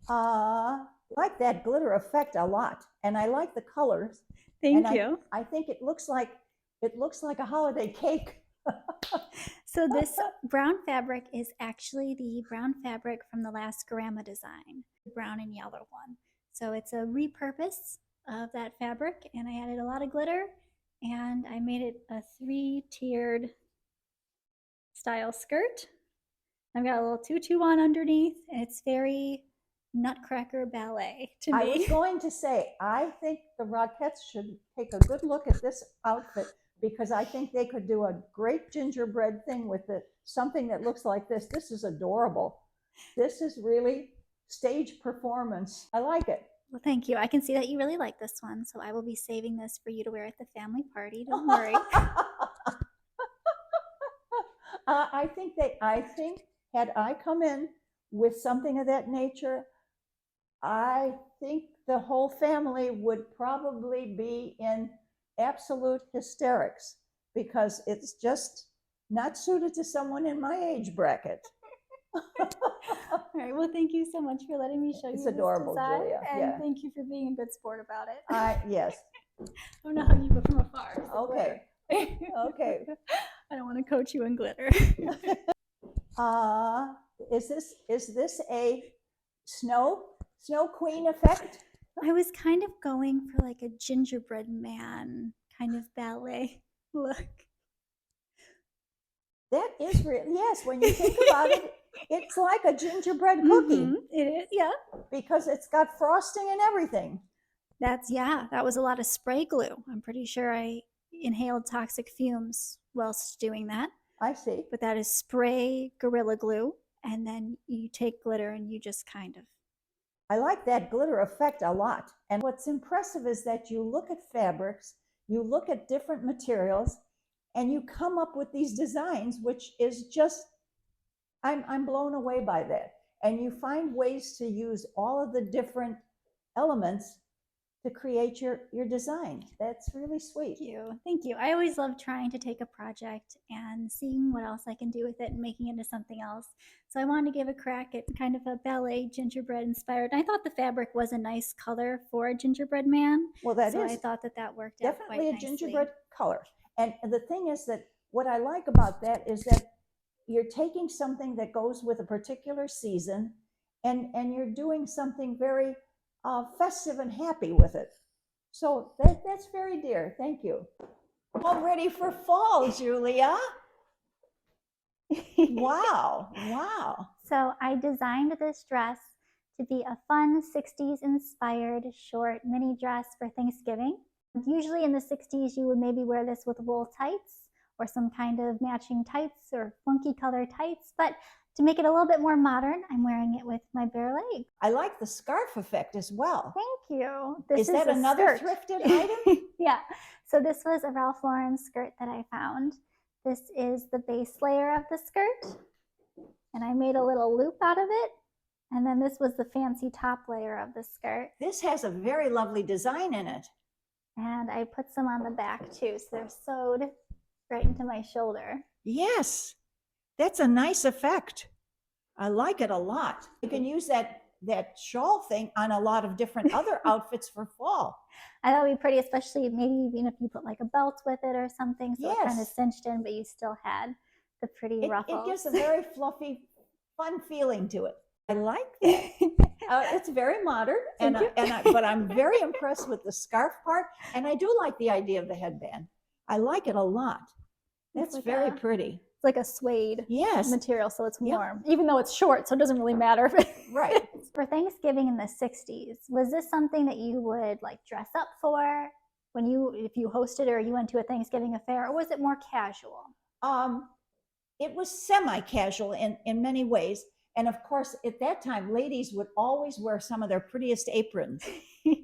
I like that glitter effect a lot, and I like the colors. Thank And you. I think it looks like a holiday cake. So this brown fabric is actually the brown fabric from the last grandma design, the brown and yellow one. So it's a repurpose of that fabric, and I added a lot of glitter, and I made it a 3-tiered style skirt. I've got a little tutu on underneath, and it's very Nutcracker ballet to me. I was going to say, I think the Rockettes should take a good look at this outfit, because I think they could do a great gingerbread thing with it. Something that looks like this. This is adorable. This is really stage performance. I like it. Well, thank you. I can see that you really like this one, so I will be saving this for you to wear at the family party. Don't worry. I think had I come in with something of that nature, I think the whole family would probably be in absolute hysterics, because it's just not suited to someone in my age bracket. All right. Well, thank you so much for letting me show you It's this adorable, design, Julia. and Yeah. thank you for being a good sport about it. Yes. I'm gonna hug you, but from afar. Okay. Okay. I don't want to coach you in glitter. Is this a snow queen effect? I was kind of going for like a gingerbread man kind of ballet look. That is real. Yes, when you think about it, it's like a gingerbread cookie. It is, yeah. Because it's got frosting and everything. That was a lot of spray glue. I'm pretty sure I inhaled toxic fumes whilst doing that. I see. But that is spray Gorilla Glue, and then you take glitter and you just kind of. I like that glitter effect a lot. And what's impressive is that you look at fabrics, you look at different materials, and you come up with these designs, which is just, I'm blown away by that. And you find ways to use all of the different elements to create your design. That's really sweet. Thank you. I always love trying to take a project and seeing what else I can do with it and making it into something else. So I wanted to give a crack at kind of a ballet gingerbread inspired. And I thought the fabric was a nice color for a gingerbread man. Well, that so is I thought that worked definitely out quite nicely. A gingerbread color. And the thing is that what I like about that is that you're taking something that goes with a particular season, and you're doing something very festive and happy with it. So that's very dear. Thank you. All ready for fall, Julia. Wow. Wow. So I designed this dress to be a fun 60s inspired short mini dress for Thanksgiving. Usually in the 60s, you would maybe wear this with wool tights or some kind of matching tights or funky color tights. But to make it a little bit more modern, I'm wearing it with my bare leg. I like the scarf effect as well. Thank you. Is that another thrifted item? Yeah. So this was a Ralph Lauren skirt that I found. This is the base layer of the skirt. And I made a little loop out of it. And then this was the fancy top layer of the skirt. This has a very lovely design in it. And I put some on the back too. So they're sewed right into my shoulder. Yes. That's a nice effect. I like it a lot. You can use that shawl thing on a lot of different other outfits for fall. I thought it would be pretty, especially maybe even if you put like a belt with it or something, so it kind of cinched in, but you still had the pretty ruffles. It gives a very fluffy, fun feeling to it. I like that. It's very modern, but I'm very impressed with the scarf part, and I do like the idea of the headband. I like it a lot. That's like very pretty. It's like a suede material, so it's warm, even though it's short, so it doesn't really matter. Right. For Thanksgiving in the 60s, was this something that you would like dress up for if you hosted or you went to a Thanksgiving affair, or was it more casual? It was semi-casual in many ways. And of course, at that time, ladies would always wear some of their prettiest aprons.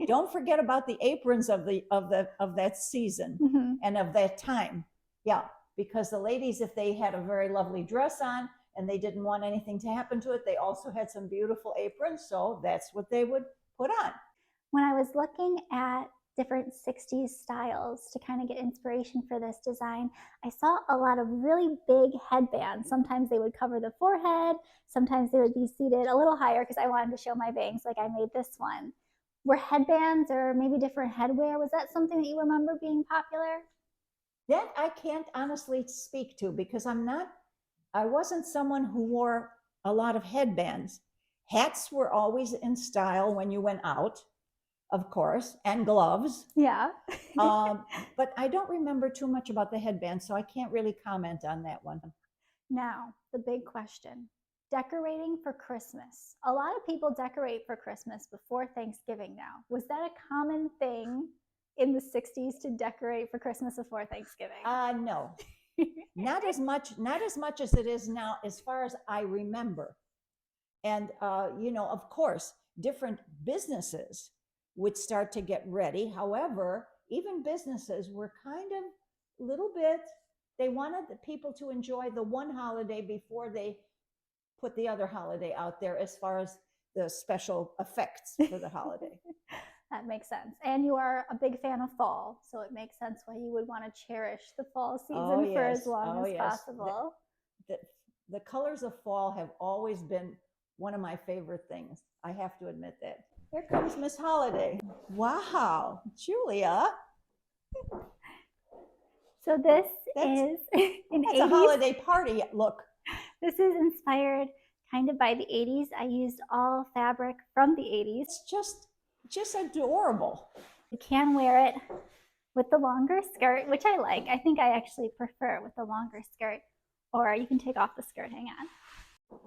Don't forget about the aprons of that season and of that time. Yeah, because the ladies, if they had a very lovely dress on and they didn't want anything to happen to it, they also had some beautiful aprons. So that's what they would put on. When I was looking at different 60s styles to kind of get inspiration for this design. I saw a lot of really big headbands. Sometimes they would cover the forehead, sometimes they would be seated a little higher because I wanted to show my bangs like I made this one. Were headbands or maybe different headwear, was that something that you remember being popular? That I can't honestly speak to because I wasn't someone who wore a lot of headbands. Hats were always in style when you went out, of course, and gloves. Yeah. But I don't remember too much about the headband, so I can't really comment on that one. Now, the big question, decorating for Christmas. A lot of people decorate for Christmas before Thanksgiving now. Was that a common thing in the 60s to decorate for Christmas before Thanksgiving? No, not as much as it is now, as far as I remember. And of course, different businesses would start to get ready. However, even businesses were kind of a little bit, they wanted the people to enjoy the one holiday before they put the other holiday out there as far as the special effects for the holiday. That makes sense. And you are a big fan of fall, so it makes sense why you would want to cherish the fall season for as long as possible. The colors of fall have always been one of my favorite things. I have to admit that. Here comes Miss Holiday. Wow, Julia. So this is an That's 80s. a holiday party look. This is inspired kind of by the 80s. I used all fabric from the 80s. It's just adorable. You can wear it with the longer skirt, which I like. I think I actually prefer with the longer skirt, or you can take off the skirt. Hang on.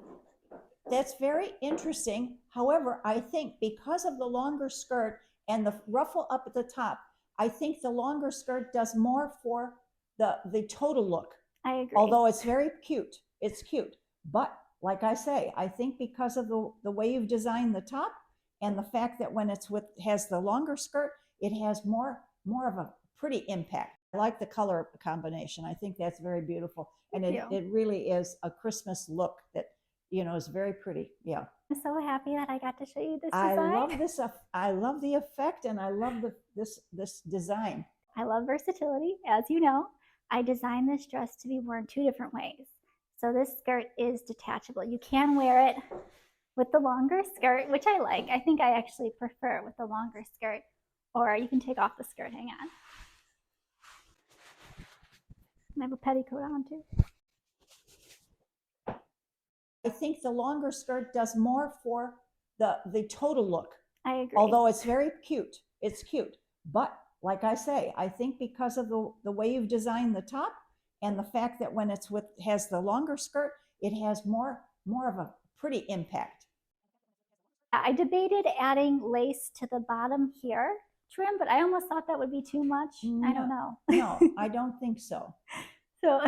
That's very interesting. However, I think because of the longer skirt and the ruffle up at the top, I think the longer skirt does more for the total look. I agree. Although it's very cute. It's cute. But like I say, I think because of the way you've designed the top and the fact that when it's has the longer skirt, it has more of a pretty impact. I like the color combination. I think that's very beautiful. And it really is a Christmas look that is very pretty. Yeah. I'm so happy that I got to show you this design. I love this. I love the effect, and I love this design. I love versatility, as you know. I designed this dress to be worn two different ways. So this skirt is detachable. You can wear it with the longer skirt, which I like. I think I actually prefer with the longer skirt, or you can take off the skirt. Hang on. I have a petticoat on too. I think the longer skirt does more for the total look. I agree. Although it's very cute. It's cute. But like I say, I think because of the way you've designed the top and the fact that when it's has the longer skirt, it has more of a pretty impact. I debated adding lace to the bottom here trim, but I almost thought that would be too much. No, I don't know. No, I don't think so. So